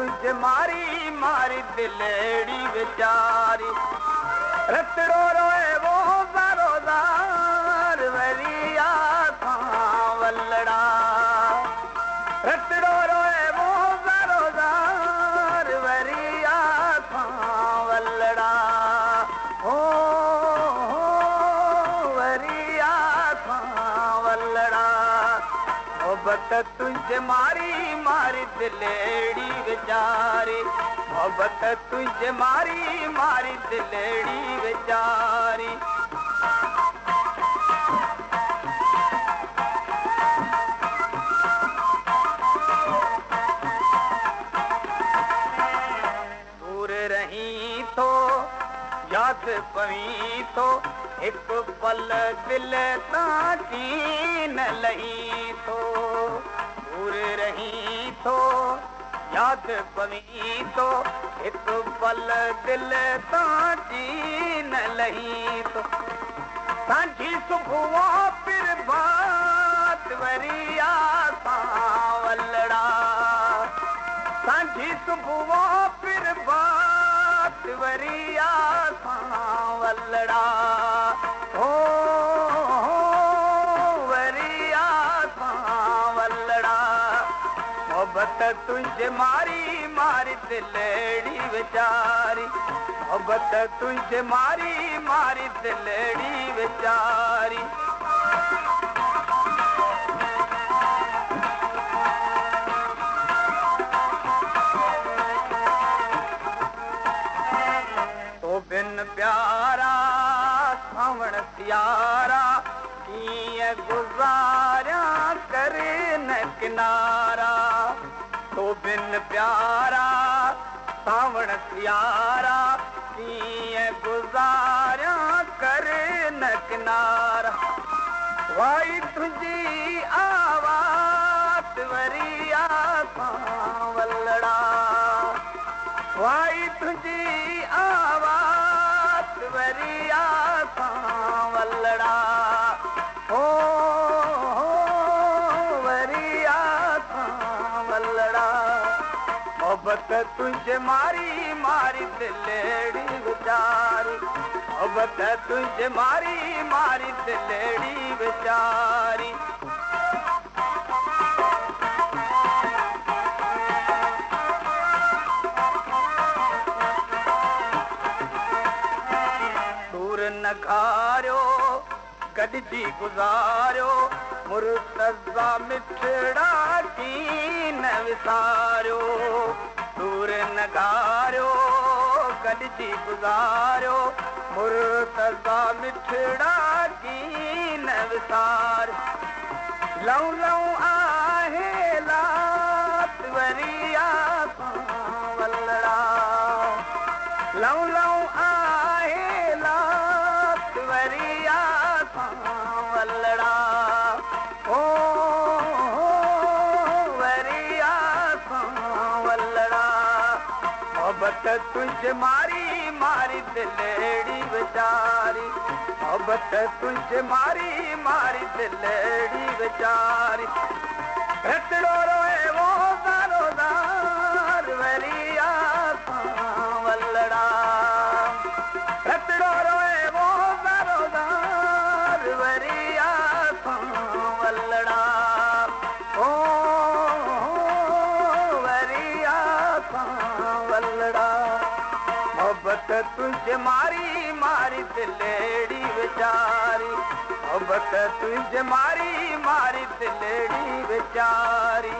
तुझे मारी मारी दिलेड़ी बेचारी रतड़ो रोए वो ज़ारोज़ार वरिया था वल्लड़ा रतड़ो रोए वो ज़ारोज़ार वरिया था वल्लड़ा हो वरिया था वल्लड़ा मोहब्बत तुझे मारी मारी दिलेड़ी बेचारी मोहब्बत तुझे मारी मारी दिलेड़ी बेचारी दूर रही तो याद पवी तो एक पल दिल ताकी न लही तो दूर रही तो याद पवी तो एक पल दिल ताकी न लही तो सांझी सुबह फिर बात वरिया था वल्लड़ा सांझी सुबह फिर बात वरिया था वल्लड़ा हो वरिया था वल्लड़ा मोहब्बत तुझे मारी मारी दिलेड़ी बेचारी मोहब्बत तुझे मारी मारी दिलेड़ी बेचारी तो बिन प्यारा सावण सियारा किए गुजारा करे न किनारा तो बिन प्यारा सावण सियारा किए गुजारा करे न किनारा वाई तुझी आवाज़ वरिया था वल्लड़ा वाई तुझी आवाज़ वरिया था वल्लड़ा हो वरिया था वल्लड़ा मोहब्बत तुझे मारी मारी दिलेड़ी बेचारी मोहब्बत तुझे मारी मारी दिलेड़ी बेचारी नगारियो गॾिजी गुज़ारियो मुर्तज़ा मिठड़ा की न विसारियो दूर नगारियो गॾिजी गुज़ारियो मुर्तज़ा मिठड़ा की न विसारियो लऊं लऊं आहे लात वरिया था वल्लड़ा लऊं लऊं आहे वरिया था वल्लड़ा ओ वरिया था वल्लड़ा मोहब्बत तुझे मारी मारी दिलेड़ी बेचारी मोहब्बत तुझे मारी मारी दिलेड़ी बेचारी रतड़ो रोए वो ज़ारोज़ार वरिया था वल्लड़ा रतड़ो रोए वो ज़ारोज़ार वरिया था वल्लड़ा ओ वरिया था वल्लड़ा मोहब्बत तुझे मारी मारी दिलेड़ी बेचारी मोहब्बत तुझे मारी मारी दिलेड़ी बेचारी